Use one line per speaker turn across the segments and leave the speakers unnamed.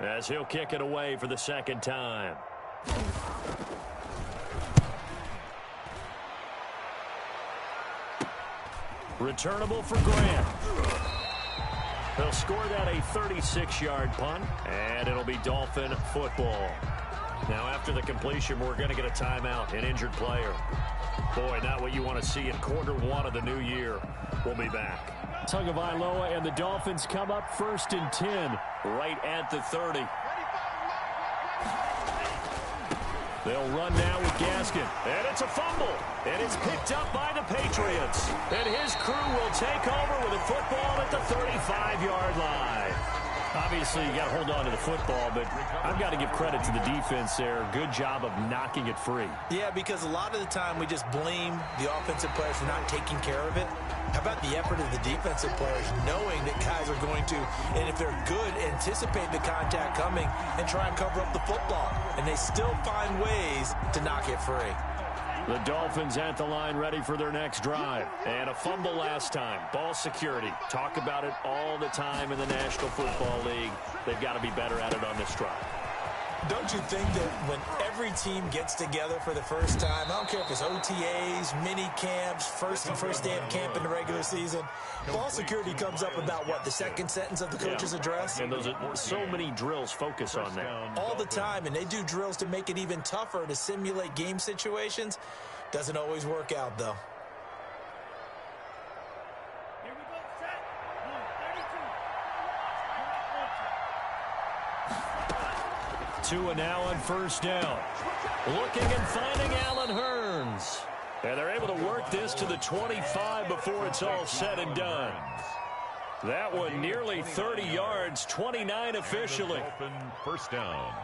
as he'll kick it away for the second time. Returnable for Grant. They'll score that a 36-yard punt, and it'll be Dolphin football. Now, after the completion, we're going to get a timeout, an injured player. Boy, not what you want to see in quarter one of the new year. We'll be back. Tagovailoa and the Dolphins come up 1st and 10, right at the 30. They'll run now with Gaskin. And it's a fumble. And it's picked up by the Patriots. And his crew will take over with a football at the 35-yard line. Obviously, you got to hold on to the football, but I've got to give credit to the defense there. Good job of knocking it free.
Yeah, because a lot of the time we just blame the offensive players for not taking care of it. How about the effort of the defensive players knowing that guys are going to, and if they're good, anticipate the contact coming and try and cover up the football. And they still find ways to knock it free.
The Dolphins at the line ready for their next drive. And a fumble last time. Ball security. Talk about it all the time in the National Football League. They've got to be better at it on this drive.
Don't you think that when every team gets together for the first time, I don't care if it's OTAs, mini camps, first day of camp in the regular season, ball security comes up about, what, the second sentence of the coach's address?
And those are so many drills focus on that.
All the time, and they do drills to make it even tougher to simulate game situations. Doesn't always work out, though.
Tua now on 1st down. Looking and finding Allen Hurns. And they're able to work this to the 25 before it's all said and done. That one nearly 30 yards, 29 officially.
1st down.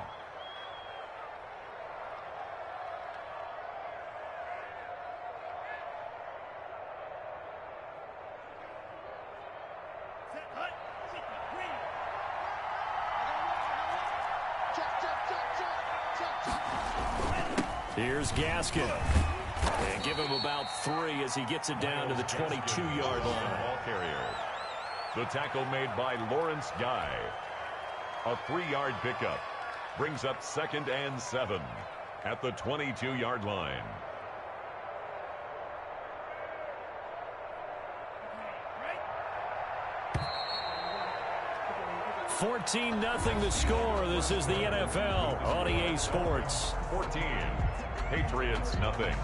Here's Gaskin. And give him about 3 as he gets it down to the 22-yard line.
Ball carrier. The tackle made by Lawrence Guy. A 3-yard pickup. Brings up 2nd and 7 at the 22-yard line.
14-0 the score. This is the NFL on EA Sports.
14. Patriots, nothing.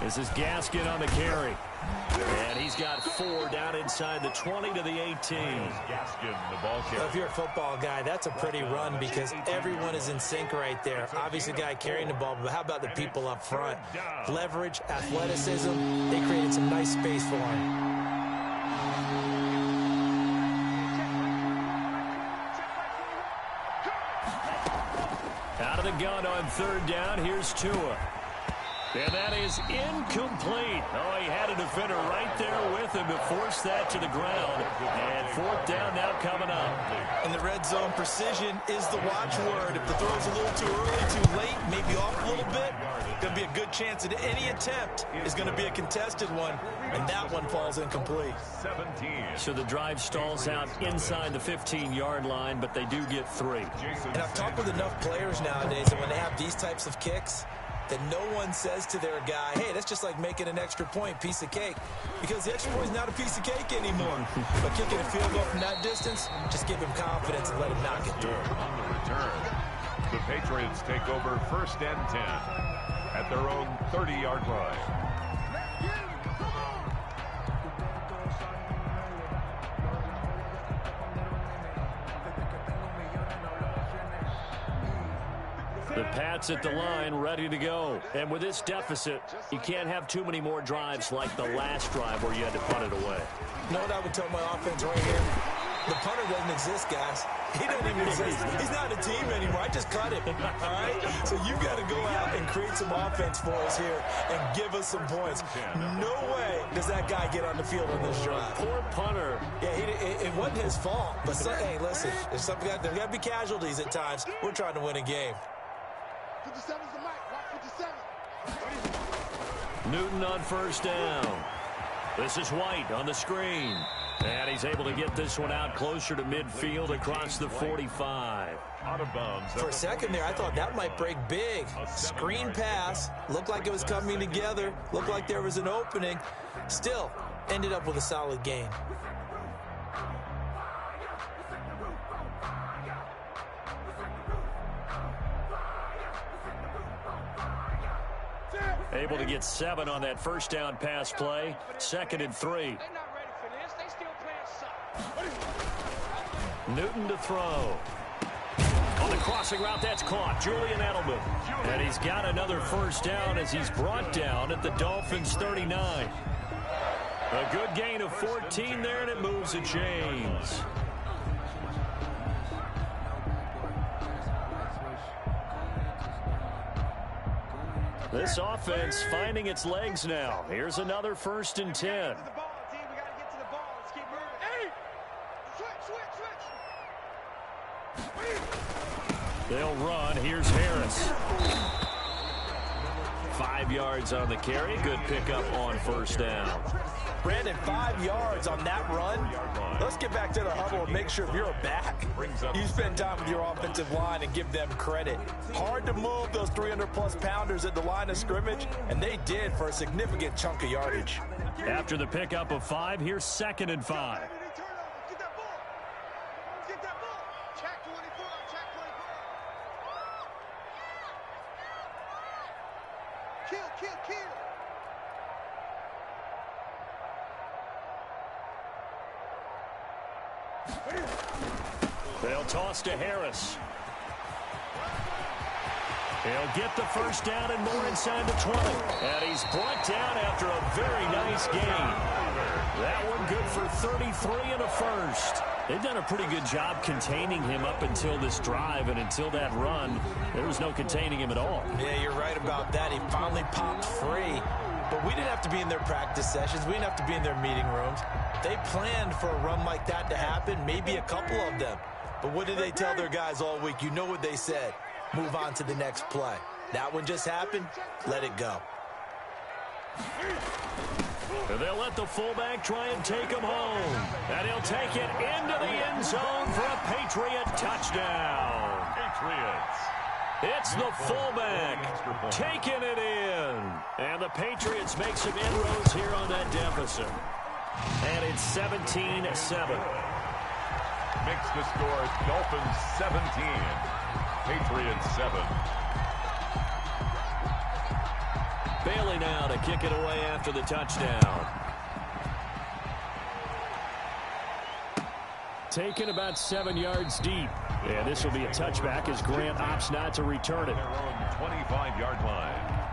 This is Gaskin on the carry. And he's got 4 down inside the 20 to the 18.
Gaskin, the ball carrier.
Well, if you're a football guy, that's a pretty run because everyone is in sync right there. Obviously, the guy carrying the ball, but how about the people up front? Leverage, athleticism, they created some nice space for him.
Out of the gun on 3rd down, here's Tua. And that is incomplete. Oh, he had a defender right there with him to force that to the ground. And 4th down now coming up.
In the red zone, precision is the watchword. If the throw's a little too early, too late, maybe off a little bit, going to be a good chance that any attempt is going to be a contested one, and that one falls incomplete.
17.
So the drive stalls out inside the 15-yard line, but they do get 3.
And I've talked with enough players nowadays that when they have these types of kicks, that no one says to their guy, hey, that's just like making an extra point, piece of cake. Because the extra point is not a piece of cake anymore. But kicking a field goal from that distance, just give him confidence and let him knock it through.
On the return, the Patriots take over 1st and 10 at their own 30-yard line.
The Pats at the line, ready to go. And with this deficit, you can't have too many more drives like the last drive where you had to punt it away.
You know what I would tell my offense right here? The punter doesn't exist, guys. He doesn't even exist. He's not a team anymore. I just cut him. All right? So you've got to go out and create some offense for us here and give us some points. No way does that guy get on the field on this drive.
Poor punter.
Yeah, it wasn't his fault. But, hey, listen, there's got to be casualties at times. We're trying to win a game.
57's the mic. Watch 57.
Newton on first down. This is White on the screen. And he's able to get this one out closer to midfield across the 45.
Out of bounds.
For a second there, I thought that might break big. Screen pass. Looked like it was coming together. Looked like there was an opening. Still, ended up with a solid gain.
Able to get 7 on that first down pass play. 2nd and 3. Newton to throw. On the crossing route, that's caught. Julian Edelman. And he's got another first down as he's brought down at the Dolphins' 39. A good gain of 14 there, and it moves the chains. This offense finding its legs now. Here's another 1st and 10. They'll run. Here's Harris. 5 yards on the carry. Good pickup on first down.
Brandon, 5 yards on that run. Let's get back to the huddle and make sure if you're a back, you spend time with your offensive line and give them credit. Hard to move those 300-plus pounders at the line of scrimmage, and they did for a significant chunk of yardage.
After the pickup of 5, here's 2nd and 5. They'll toss to Harris. He'll get the first down and more inside the 20. And he's brought down after a very nice gain. That one good for 33 and a first. They've done a pretty good job containing him up until this drive, and until that run, there was no containing him at all.
Yeah, you're right about that. He finally popped free. But we didn't have to be in their practice sessions. We didn't have to be in their meeting rooms. They planned for a run like that to happen, maybe a couple of them. But what did they tell their guys all week? You know what they said. Move on to the next play. That one just happened. Let it go.
They'll let the fullback try and take him home. And he'll take it into the end zone for a Patriot touchdown.
Patriots.
It's the fullback taking it in. And the Patriots make some inroads here on that deficit. And it's 17-7.
Makes the score Dolphins 17. Patriots 7.
Bailey now to kick it away after the touchdown. Taken about 7 yards deep. And this will be a touchback as Grant opts not to return it.
Their own 25-yard line.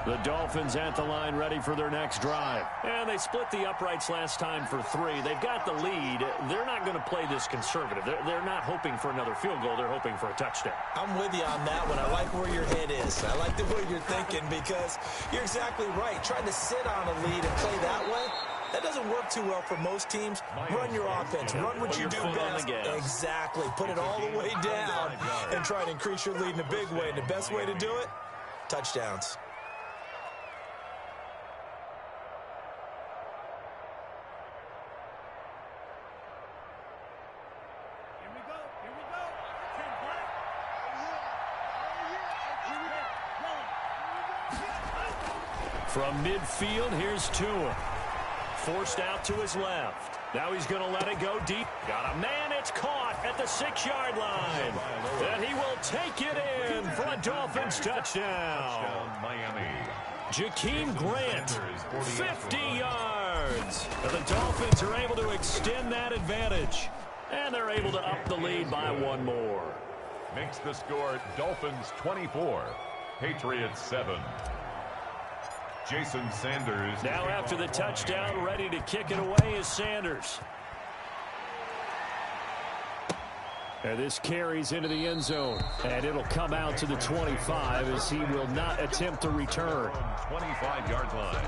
The Dolphins at the line ready for their next drive. And they split the uprights last time for 3. They've got the lead. They're not going to play this conservative. They're not hoping for another field goal. They're hoping for a touchdown.
I'm with you on that one. I like where your head is. I like the way you're thinking because you're exactly right. Trying to sit on a lead and play that way, that doesn't work too well for most teams. Run your offense. Run what you do best. Exactly. Put it all the way down and try to increase your lead in a big way. And the best way to do it, touchdowns.
From midfield, here's Tua. Forced out to his left. Now he's going to let it go deep. Got a man. It's caught at the 6-yard line. And he will take it in for a Dolphins touchdown.
Miami.
Jakeem Grant, 50 yards. And the Dolphins are able to extend that advantage. And they're able to up the lead by one more.
Makes the score Dolphins 24, Patriots 7. Jason Sanders.
Now after the touchdown, ready to kick it away is Sanders. And this carries into the end zone. And it'll come out to the 25 as he will not attempt to return.
25-yard line.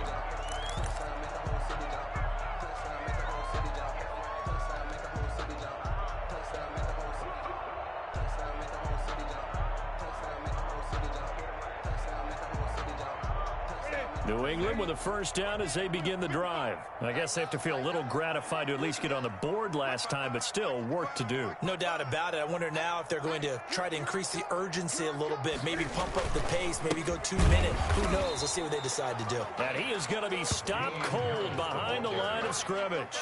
New England with a first down as they begin the drive. I guess they have to feel a little gratified to at least get on the board last time, but still work to do.
No doubt about it. I wonder now if they're going to try to increase the urgency a little bit, maybe pump up the pace, maybe go 2 minute. Who knows? Let's see what they decide to do.
And he is going to be stopped cold behind the line of scrimmage.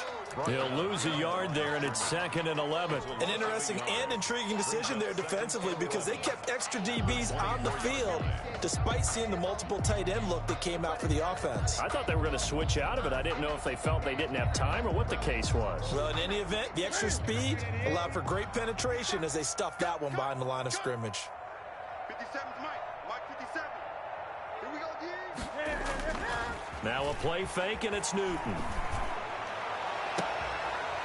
He'll lose a yard there, and it's 2nd and 11.
An interesting and intriguing decision there defensively because they kept extra DBs on the field despite seeing the multiple tight end look that came out for the offense.
I thought they were going to switch out of it. I didn't know if they felt they didn't have time or what the case was.
Well, in any event, the extra speed allowed for great penetration as they stuffed that one behind the line of scrimmage.
57's Mike 57. Here we go, D.
Now a play fake, and it's Newton.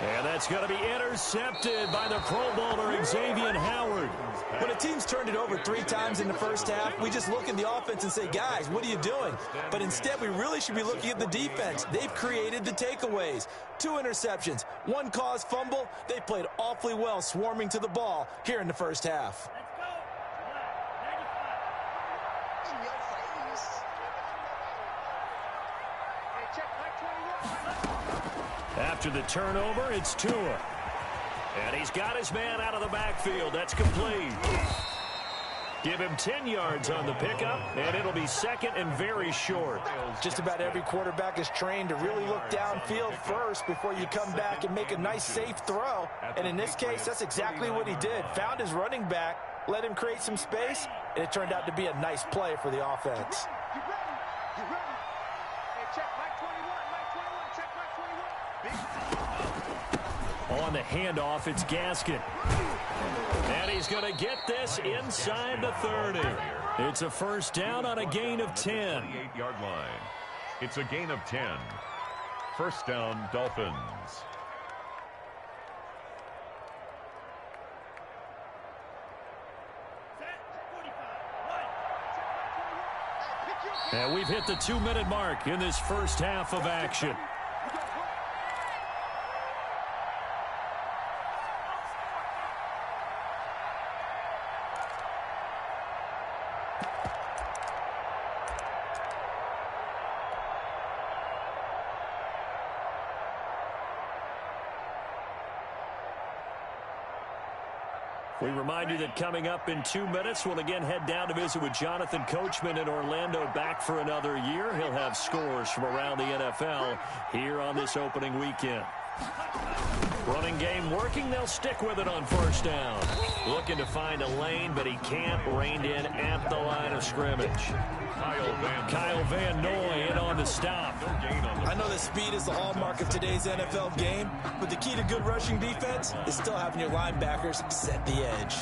And that's going to be intercepted by the Pro Bowler, Xavier Howard.
When a team's turned it over 3 times in the first half, we just look at the offense and say, guys, what are you doing? But instead, we really should be looking at the defense. They've created the takeaways. 2 interceptions, 1 caused fumble. They played awfully well swarming to the ball here in the first half.
After the turnover, it's Tua. And he's got his man out of the backfield. That's complete. Give him 10 yards on the pickup, and it'll be 2nd and very short.
Just about every quarterback is trained to really look downfield first before you come back and make a nice, safe throw. And in this case, that's exactly what he did. Found his running back, let him create some space, and it turned out to be a nice play for the offense.
You ready? You ready? Hey, check Mike 21. Check Mike 21.
On the handoff, it's Gaskin. And he's going to get this inside the 30. It's a first down on a gain of 10.
28-yard line. It's a gain of 10. First down, Dolphins.
And we've hit the 2-minute mark in this first half of action. We remind you that coming up in 2 minutes, we'll again head down to visit with Jonathan Coachman in Orlando, back for another year. He'll have scores from around the NFL here on this opening weekend. Running game working. They'll stick with it on first down. Looking to find a lane, but he can't. Reined in at the line of scrimmage. Kyle Van Noy in on the stop.
I know that speed is the hallmark of today's NFL game, but the key to good rushing defense is still having your linebackers set the edge.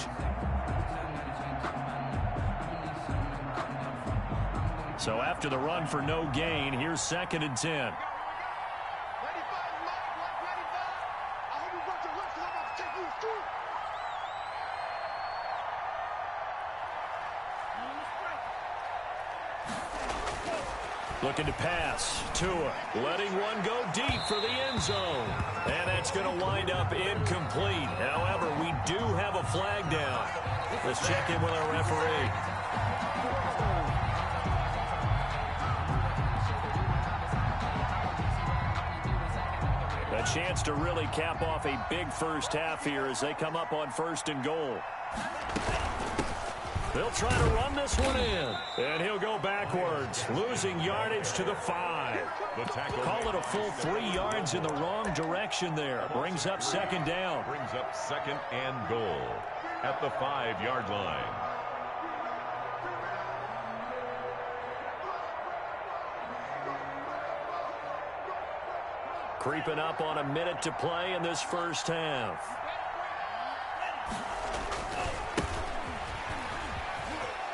So after the run for no gain, here's 2nd and 10. Looking to pass. Tua letting one go deep for the end zone. And that's going to wind up incomplete. However, we do have a flag down. Let's check in with our referee. A chance to really cap off a big first half here as they come up on 1st and goal. They'll try to run this one in. And he'll go backwards, losing yardage to the 5. Call it a full 3 yards in the wrong direction there. Brings up 2nd down.
Brings up 2nd and goal at the 5-yard line.
Creeping up on a minute to play in this first half.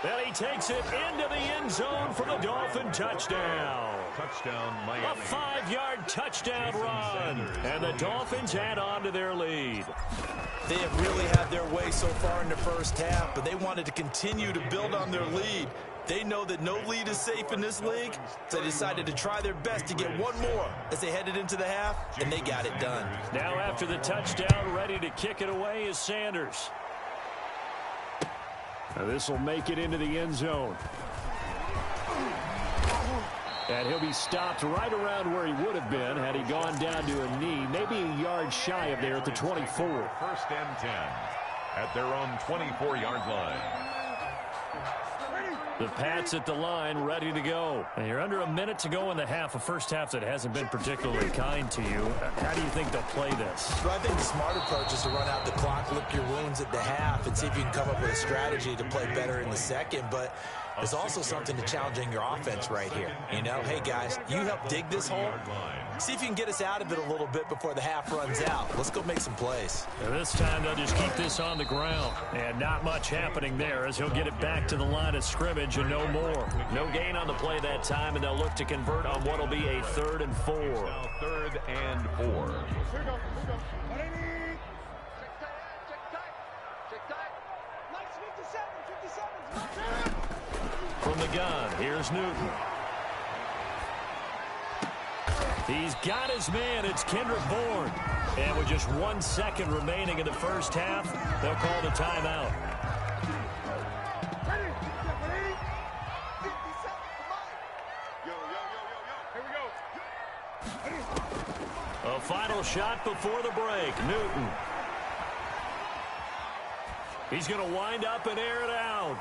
And he takes it into the end zone for the Dolphin touchdown.
Touchdown, Miami.
A 5-yard touchdown run. And the Dolphins add on to their lead.
They have really had their way so far in the first half, but they wanted to continue to build on their lead. They know that no lead is safe in this league, so they decided to try their best to get one more as they headed into the half, and they got it done.
Now after the touchdown, ready to kick it away is Sanders. Now this will make it into the end zone. And he'll be stopped right around where he would have been had he gone down to a knee, maybe a yard shy of there at the 24.
First and 10 at their own 24-yard line.
The Pats at the line, ready to go. And you're under a minute to go in the half, a first half that hasn't been particularly kind to you. How do you think they'll play this?
Well, I think the smart approach is to run out the clock, lick your wounds at the half, and see if you can come up with a strategy to play better in the second. But there's also something to challenging your offense right here. You know, hey, guys, you help dig this hole. See if you can get us out of it a little bit before the half runs out. Let's go make some plays.
And this time they'll just keep this on the ground. And not much happening there as he'll get it back to the line of scrimmage and no more. No gain on the play that time, and they'll look to convert on what will be a 3rd and 4.
Now 3rd and 4.
Here we go. Check tight. Check tight. Nice 57.
From the gun, here's Newton. He's got his man. It's Kendrick Bourne. And with just 1 second remaining in the first half, they'll call the timeout.
Ready? 57. Come on. Here we go.
A final shot before the break. Newton. He's going to wind up and air it out.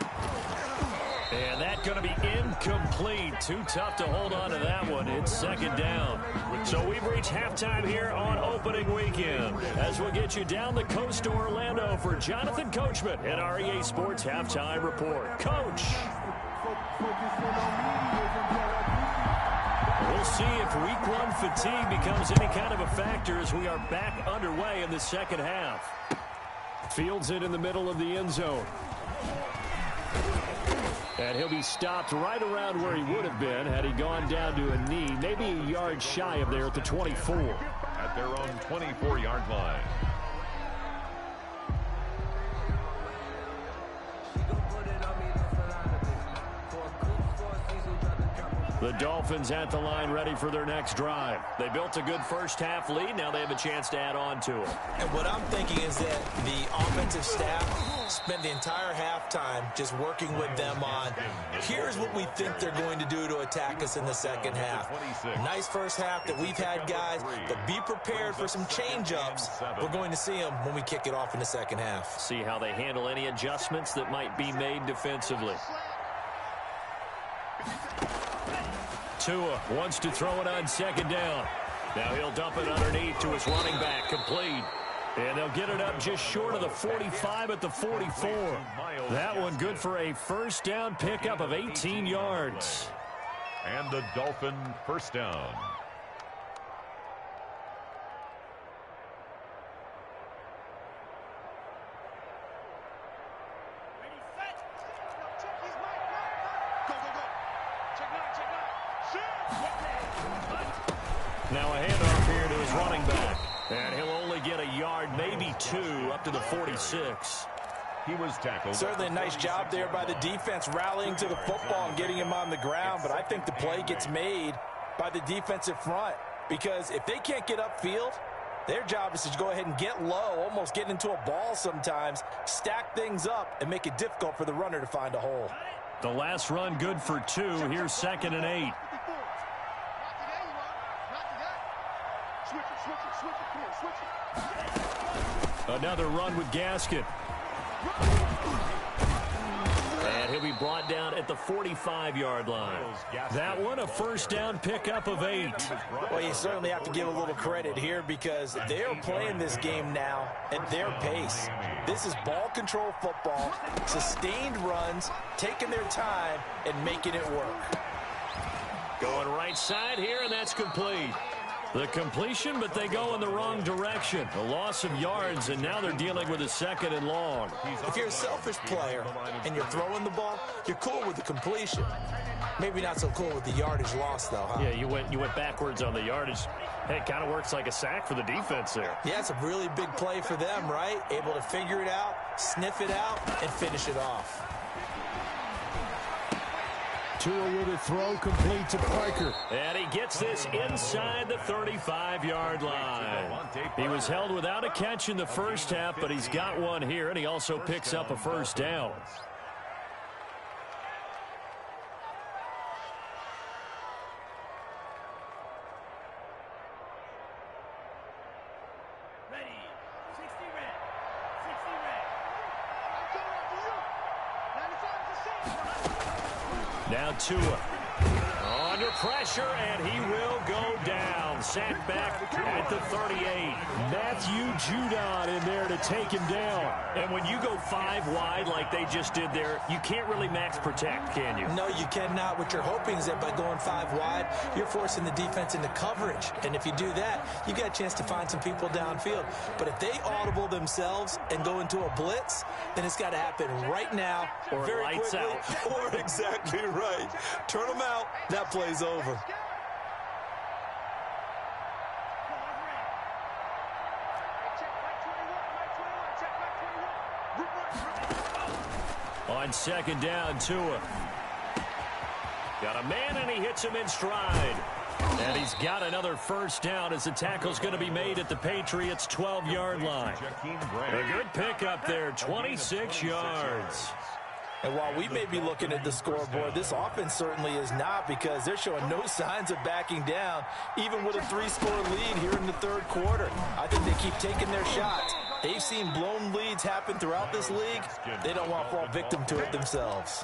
And that's going to be incomplete. Too tough to hold on to that one. It's second down. So we've reached halftime here on opening weekend. As we'll get you down the coast to Orlando for Jonathan Coachman at our EA Sports Halftime Report. Coach. We'll see if week 1 fatigue becomes any kind of a factor as we are back underway in the second half. Fields it in the middle of the end zone. And he'll be stopped right around where he would have been had he gone down to a knee, maybe a yard shy of there at the 24.
At their own 24-yard line.
The Dolphins at the line ready for their next drive. They built a good first half lead. Now they have a chance to add on to it.
And what I'm thinking is that the offensive staff spent the entire halftime just working with them on, here's what we think they're going to do to attack us in the second half. Nice first half that we've had, guys, but be prepared for some change-ups. We're going to see them when we kick it off in the second half.
See how they handle any adjustments that might be made defensively. Tua wants to throw it on second down. Now he'll dump it underneath to his running back, complete. And they'll get it up just short of the 45 at the 44. That one good for a first down pickup of 18 yards.
And the Dolphin first down.
Now a handoff here to his running back. And he'll only get a yard, maybe 2, up to the 46.
He was tackled.
Certainly a nice job there by the defense rallying to the football and getting him on the ground. But I think the play gets made by the defensive front. Because if they can't get upfield, their job is to go ahead and get low, almost get into a ball sometimes, stack things up, and make it difficult for the runner to find a hole.
The last run good for 2. Here's 2nd and 8. Another run with Gaskin. And he'll be brought down at the 45-yard line. That one a first down pickup of 8.
Well, you certainly have to give a little credit here because they're playing this game now at their pace. This is ball control football, sustained runs, taking their time, and making it work.
Going right side here, and that's complete. The completion, but they go in the wrong direction. A loss of yards, and now they're dealing with a 2nd and long.
If you're a selfish player and you're throwing the ball, you're cool with the completion. Maybe not so cool with the yardage loss, though, huh?
Yeah, you went backwards on the yardage. Hey, it kind of works like a sack for the defense there.
Yeah, it's a really big play for them, right? Able to figure it out, sniff it out, and finish it off.
Tua with a throw complete to Parker.
And he gets this inside the 35-yard line. He was held without a catch in the first half, but he's got one here, and he also picks up a first down. Now Tua under pressure, and he will go down. Sacked back at the 38.
Matthew Judon in there to take him down.
And when you go 5 wide like they just did there, you can't really max protect, can you?
No, you cannot. What you're hoping is that by going 5 wide, you're forcing the defense into coverage. And if you do that, you got a chance to find some people downfield. But if they audible themselves and go into a blitz, then it's got to happen right now,
or
very
lights
quickly,
out.
or exactly right. Turn them out. That play's over.
On 2nd down, Tua. Got a man, and he hits him in stride. And he's got another first down as the tackle's going to be made at the Patriots' 12-yard line. A good pickup there, 26 yards.
And while we may be looking at the scoreboard, this offense certainly is not, because they're showing no signs of backing down, even with a 3-score lead here in the 3rd quarter. I think they keep taking their shots. They've seen blown leads happen throughout this league. They don't want to fall victim to it themselves.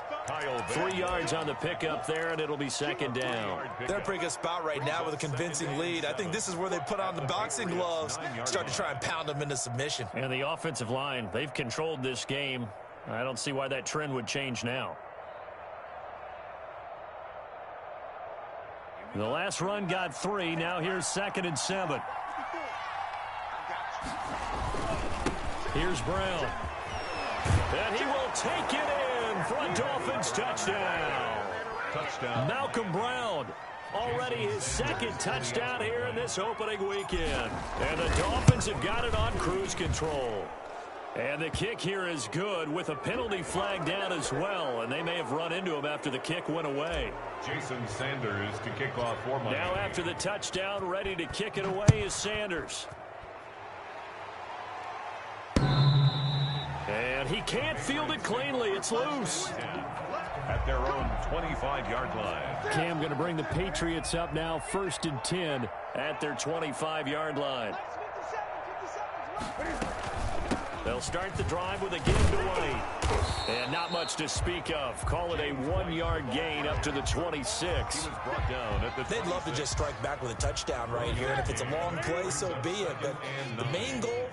3 yards on the pickup there, and it'll be 2nd down.
They're in a pretty good spot right now with a convincing lead. I think this is where they put on the boxing gloves, start to try and pound them into submission.
And the offensive line, they've controlled this game. I don't see why that trend would change now. The last run got 3. Now here's 2nd and 7. Here's Brown. And he will take it in for a Dolphins touchdown. Malcolm Brown. Already his 2nd touchdown here in this opening weekend. And the Dolphins have got it on cruise control. And the kick here is good with a penalty flag down as well. And they may have run into him after the kick went away.
Jason Sanders to kick off for Miami.
Now after the touchdown, ready to kick it away is Sanders. And he can't field it cleanly. It's loose.
At their own 25-yard line.
Cam going to bring the Patriots up now, 1st and 10
at their 25-yard line. They'll start the drive with a give to White. And not much to speak of. Call it a 1-yard gain up to the 26.
They'd love to just strike back with a touchdown right here. And if it's a long play, so be it. But the main goal,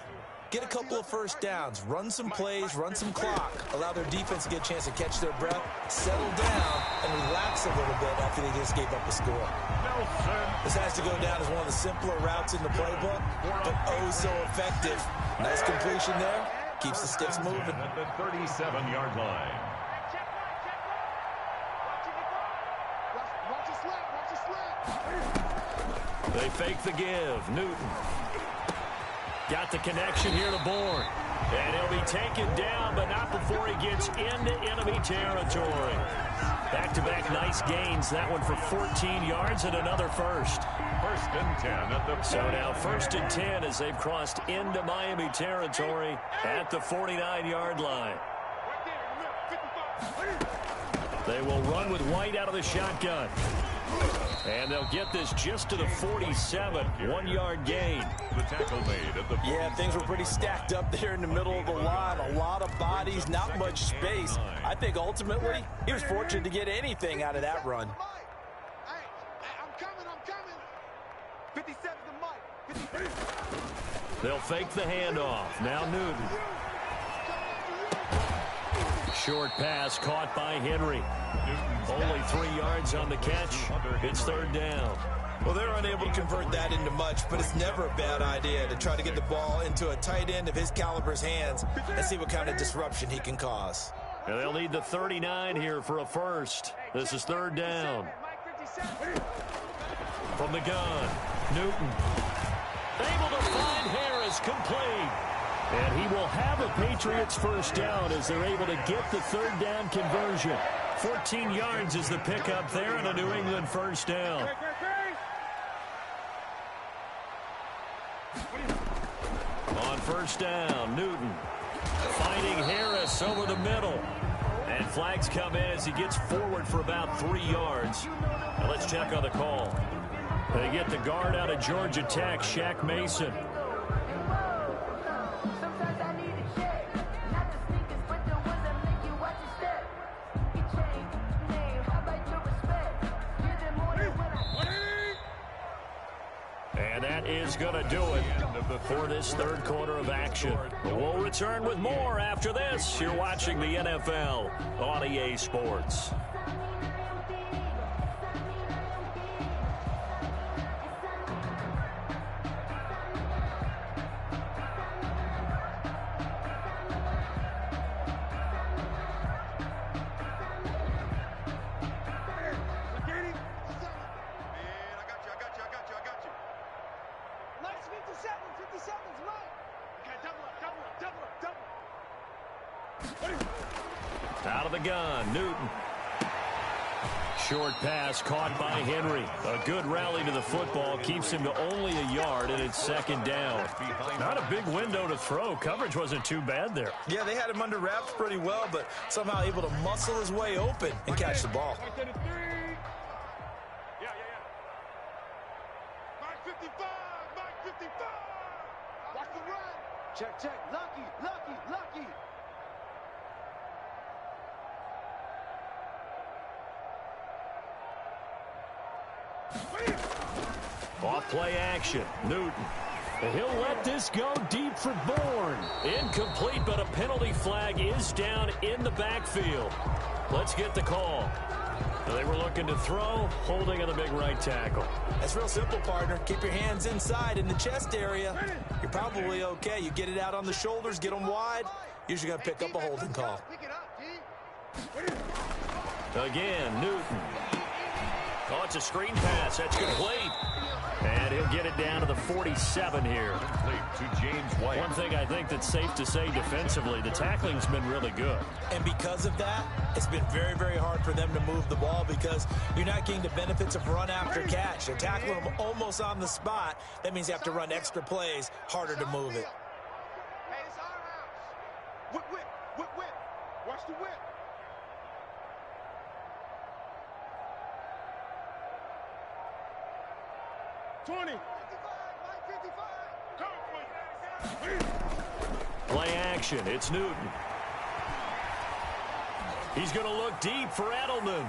get a couple of first downs, run some plays, run some clock, allow their defense to get a chance to catch their breath, settle down, and relax a little bit after they just gave up a score. This has to go down as one of the simpler routes in the playbook, but oh so effective. Nice completion there. Keeps the sticks moving.
At the 37-yard line.
They fake the give. Newton. Got the connection here to Bourne. And he'll be taken down, but not before he gets into enemy territory. Back-to-back nice gains. That one for 14 yards and another first.
1st and 10 at the
So now 1st and 10 as they've crossed into Miami territory at the 49-yard line. They will run with White out of the shotgun. And they'll get this just to the 47, 1-yard gain.
The tackle made at the 47.
Yeah, things were pretty stacked up there in the middle of the line. A lot of bodies, not much space. I think ultimately he was fortunate to get anything out of that run.
I'm coming. 57 to Mike.
They'll fake the handoff. Now Newton. Short pass caught by Henry. Only 3 yards on the catch. It's 3rd down.
Well, they're unable to convert that into much, but it's never a bad idea to try to get the ball into a tight end of his caliber's hands and see what kind of disruption he can cause.
And they'll need the 39 here for a first. This is third down. From the gun, Newton. Able to find Harris, complete. And he will have a Patriots first down as they're able to get the third down conversion. 14 yards is the pickup there and a New England first down. On first down, Newton finding Harris over the middle. And flags come in as he gets forward for about 3 yards. Now let's check on the call. They get the guard out of Georgia Tech, Shaq Mason. And that is going to do it for this third quarter of action. We'll return with more after this. You're watching the NFL on EA Sports. Out of the gun, Newton. Short pass caught by Henry. A good rally to the football keeps him to only a yard, and it's second down. Not a big window to throw. Coverage wasn't too bad there.
Yeah, they had him under wraps pretty well, but somehow able to muscle his way open and catch the ball.
Watch the run. Check, check. Lucky, lucky, lucky.
Off play action, Newton. He'll let this go deep for Bourne. Incomplete, but a penalty flag is down in the backfield. Let's get the call. They were looking to throw, holding on the big right tackle.
That's real simple, partner. Keep your hands inside in the chest area. You're probably okay. You get it out on the shoulders, get them wide. Usually going to pick up a holding call.
Again, Newton. Oh, it's a screen pass. That's complete. And he'll get it down to the 47 here.
To James White.
One thing I think that's safe to say defensively, the tackling's been really good.
And because of that, it's been very, very hard for them to move the ball because you're not getting the benefits of run after catch. They're tackling them almost on the spot. That means you have to run extra plays, harder to move it.
Hey, it's our house. Whip, whip, whip, whip. Watch the whip.
Play action. It's Newton. He's going to look deep for Edelman.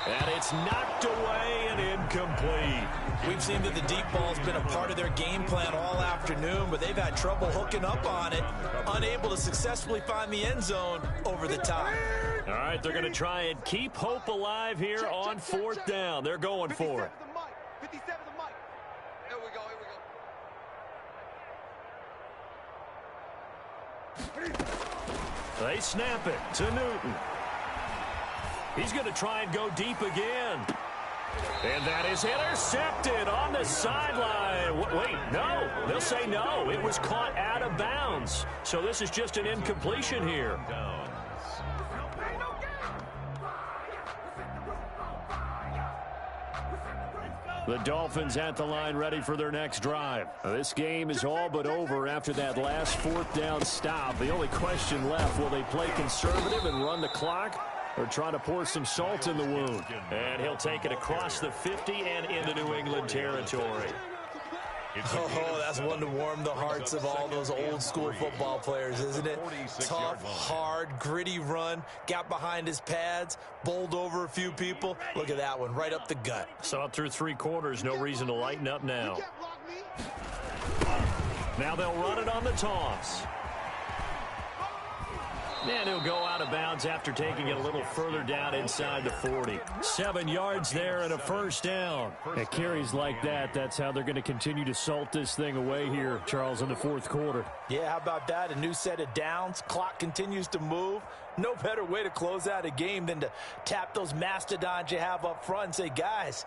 And it's knocked away and incomplete.
We've seen that the deep ball's been a part of their game plan all afternoon, but they've had trouble hooking up on it, unable to successfully find the end zone over the top.
All right, they're going to try and keep hope alive here on fourth down. They're going for it.
57 the mic. Here we go, here we go.
They snap it to Newton. He's going to try and go deep again. And that is intercepted on the sideline. Wait, no. They'll say no. It was caught out of bounds. So this is just an incompletion here. The Dolphins at the line ready for their next drive. This game is all but over after that last fourth down stop. The only question left, will they play conservative and run the clock or try to pour some salt in the wound? And he'll take it across the 50 and into New England territory.
Oh, that's one to warm the hearts of all those old school football players, isn't it? Tough, hard, gritty run, got behind his pads, bowled over a few people. Look at that one, right up the gut.
Saw it through 3 quarters, no reason to lighten up now. Now they'll run it on the toss. And he'll go out of bounds after taking it a little further down inside the 40. 7 yards there and a first down.
At carries like that, that's how they're going to continue to salt this thing away here, Charles, in the fourth quarter.
Yeah, how about that? A new set of downs. Clock continues to move. No better way to close out a game than to tap those mastodons you have up front and say, guys,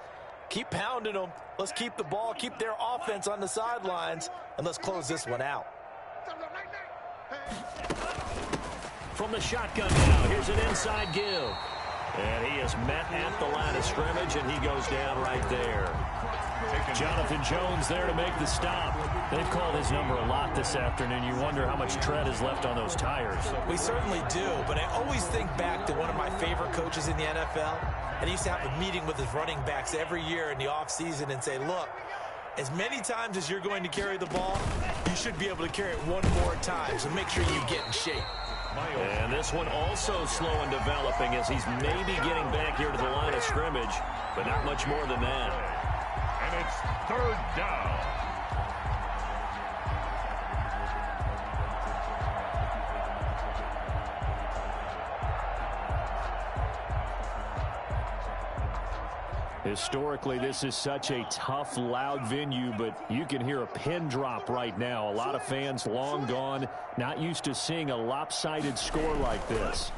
keep pounding them. Let's keep the ball, keep their offense on the sidelines, and let's close this one out.
From the shotgun now, here's an inside give. And he is met at the line of scrimmage, and he goes down right there.
Jonathan Jones there to make the stop. They've called his number a lot this afternoon. You wonder how much tread is left on those tires.
We certainly do, but I always think back to one of my favorite coaches in the NFL, and he used to have a meeting with his running backs every year in the offseason and say, look, as many times as you're going to carry the ball, you should be able to carry it one more time, so make sure you get in shape.
And this one also slow and developing as he's maybe getting back here to the line of scrimmage, but not much more than that.
And it's third down.
Historically, this is such a tough, loud venue, but you can hear a pin drop right now. A lot of fans long gone, not used to seeing a lopsided score like this.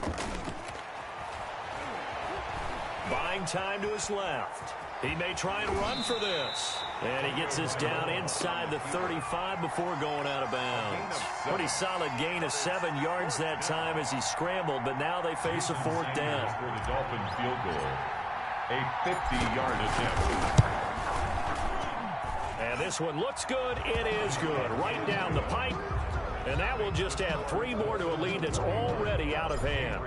Buying time to his left. He may try and run for this. And he gets this down inside the 35 before going out of bounds. Pretty solid gain of 7 yards that time as he scrambled, but now they face a fourth down.
For the Dolphins field goal. A 50-yard attempt.
And this one looks good. It is good. Right down the pipe. And that will just add 3 more to a lead that's already out of hand.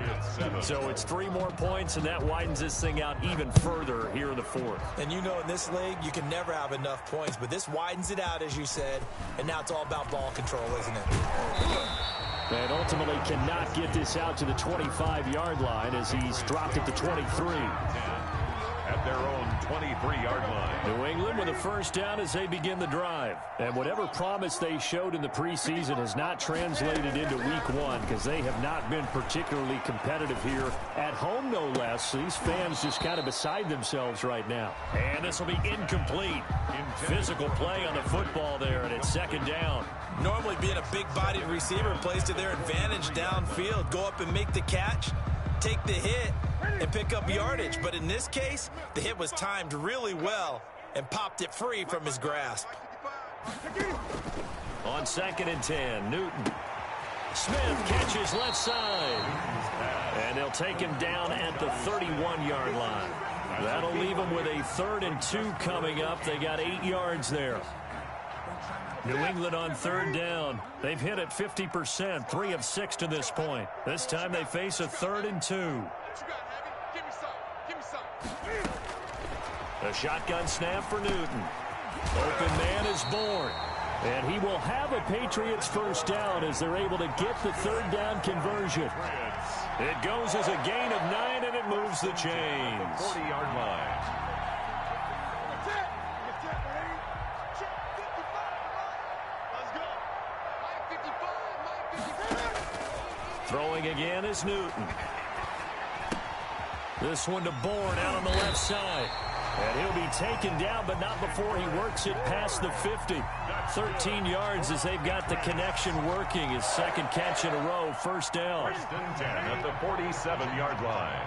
So it's 3 more points, and that widens this thing out even further here in the fourth.
And you know in this league, you can never have enough points, but this widens it out, as you said, and now it's all about ball control, isn't it?
And ultimately cannot get this out to the 25-yard line as he's dropped at the 23.
At their own 23-yard line.
New England with a first down as they begin the drive. And whatever promise they showed in the preseason has not translated into week one because they have not been particularly competitive here at home, no less. These fans just kind of beside themselves right now.
And this will be incomplete. Physical play on the football there, and it's second down.
Normally being a big-bodied receiver plays to their advantage downfield. Go up and make the catch, take the hit, and pick up yardage. But in this case, the hit was timed really well and popped it free from his grasp.
On 2nd and 10, Newton. Smith catches left side. And they'll take him down at the 31-yard line. That'll leave them with a 3rd and 2 coming up. They got 8 yards there. New England on 3rd down. They've hit it 50%, 3 of 6 to this point. This time they face a 3rd and 2. A shotgun snap for Newton. Open man is born. And he will have a Patriots first down as they're able to get the 3rd down conversion. It goes as a gain of 9, and it moves the chains.
40-yard line.
Throwing again is Newton. This one to Bourne out on the left side. And he'll be taken down, but not before he works it past the 50. 13 yards as they've got the connection working. His 2nd catch in a row, first down.
1st and 10 at the 47-yard line.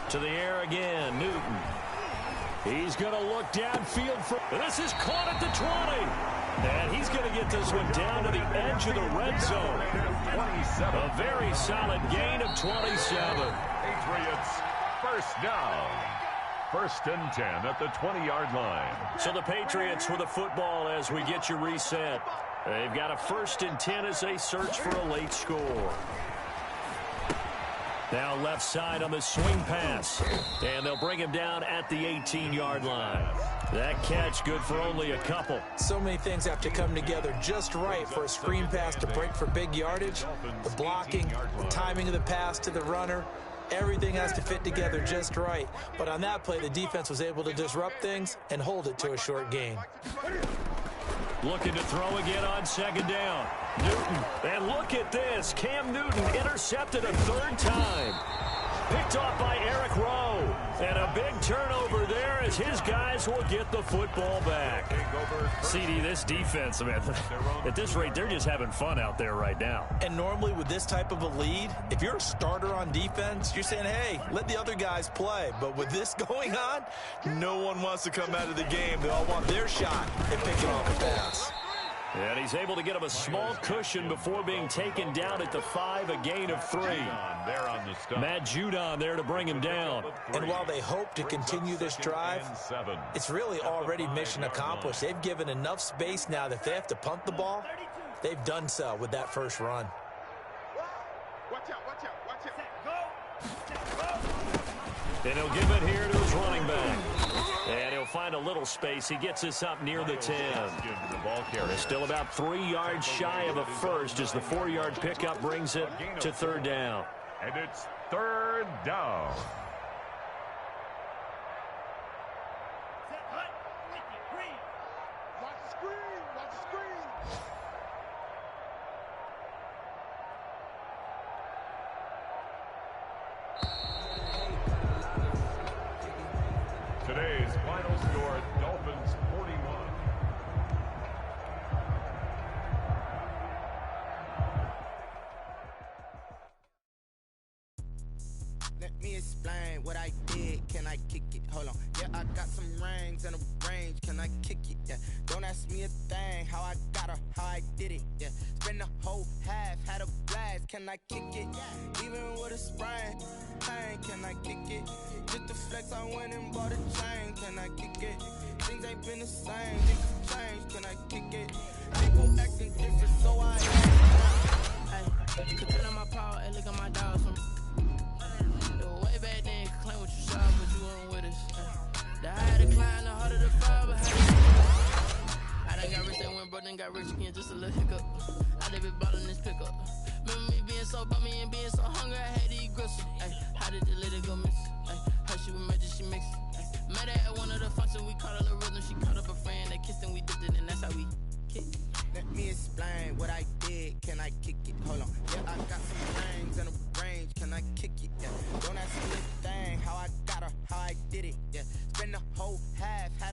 To the air again, Newton. He's going to look downfield for... This is caught at the 20. And he's going to get this one down to the edge of the red zone.
27.
A very solid gain of 27.
Patriots first down. 1st and 10 at the 20-yard line.
So the Patriots with the football as we get you reset. They've got a 1st and 10 as they search for a late score. Now left side on the swing pass. And they'll bring him down at the 18-yard line. That catch good for only a couple.
So many things have to come together just right for a screen pass to break for big yardage. The blocking, the timing of the pass to the runner, everything has to fit together just right. But on that play, the defense was able to disrupt things and hold it to a short gain.
Looking to throw again on second down. Newton. And look at this. Cam Newton intercepted a third time. Picked off by Eric Rowe. And a big turnover there as his guys will get the football back. CD, this defense, man, at this rate, they're just having fun out there right now.
And normally with this type of a lead, if you're a starter on defense, you're saying, hey, let the other guys play. But with this going on, no one wants to come out of the game. They all want their shot at picking off a pass.
And he's able to get him a small cushion before being taken down at the 5, a gain of 3. Matt Judon there to bring him down.
And while they hope to continue this drive, it's really already mission accomplished. They've given enough space now that if they have to punt the ball, they've done so with that first run.
Watch out, watch out, watch out.
And he'll give it here to his running back. And he'll find a little space. He gets us up near the 10. They're still about 3 yards shy of a first as the 4-yard pickup brings it to third down.
And it's third down.
Watch the screen, watch the screen.
Today's final score, Dolphins 41.
Let me explain what I did. Can I kick it? Hold on. Yeah, I got some rings and a range. Can I kick it? Yeah. Don't ask me a thing. How I got her, how I did it. Yeah. Spend the whole half, had a blast. Can I kick it? Even with a sprain. Pain, can I kick it? Just the flex, I went and bought a chain. Can I kick it? Things ain't been the same. Niggas change. Can I kick it? People acting different, so I. Hey, could turn on my power and look at my dogs. Way back then, could claim what you saw, but you weren't with us. The higher the climb, the harder the fall, but I done got rich and went broke, then got rich again, just a little hiccup. I done been ballin' this pickup. Remember me being so bummy and being so hungry, I had to eat gristle. How did the little go miss? How she was magic, she mixed. Met her at one of the functions, we caught her the rhythm, she caught up a friend, they kissed and we dipped it, and that's how we kicked. Let me explain what I did. Can I kick it? Hold on. Yeah, I got some rings and a range. Can I kick it? Yeah. Don't ask me a thing. How I got her, how I did it. Yeah. Spend the whole half, had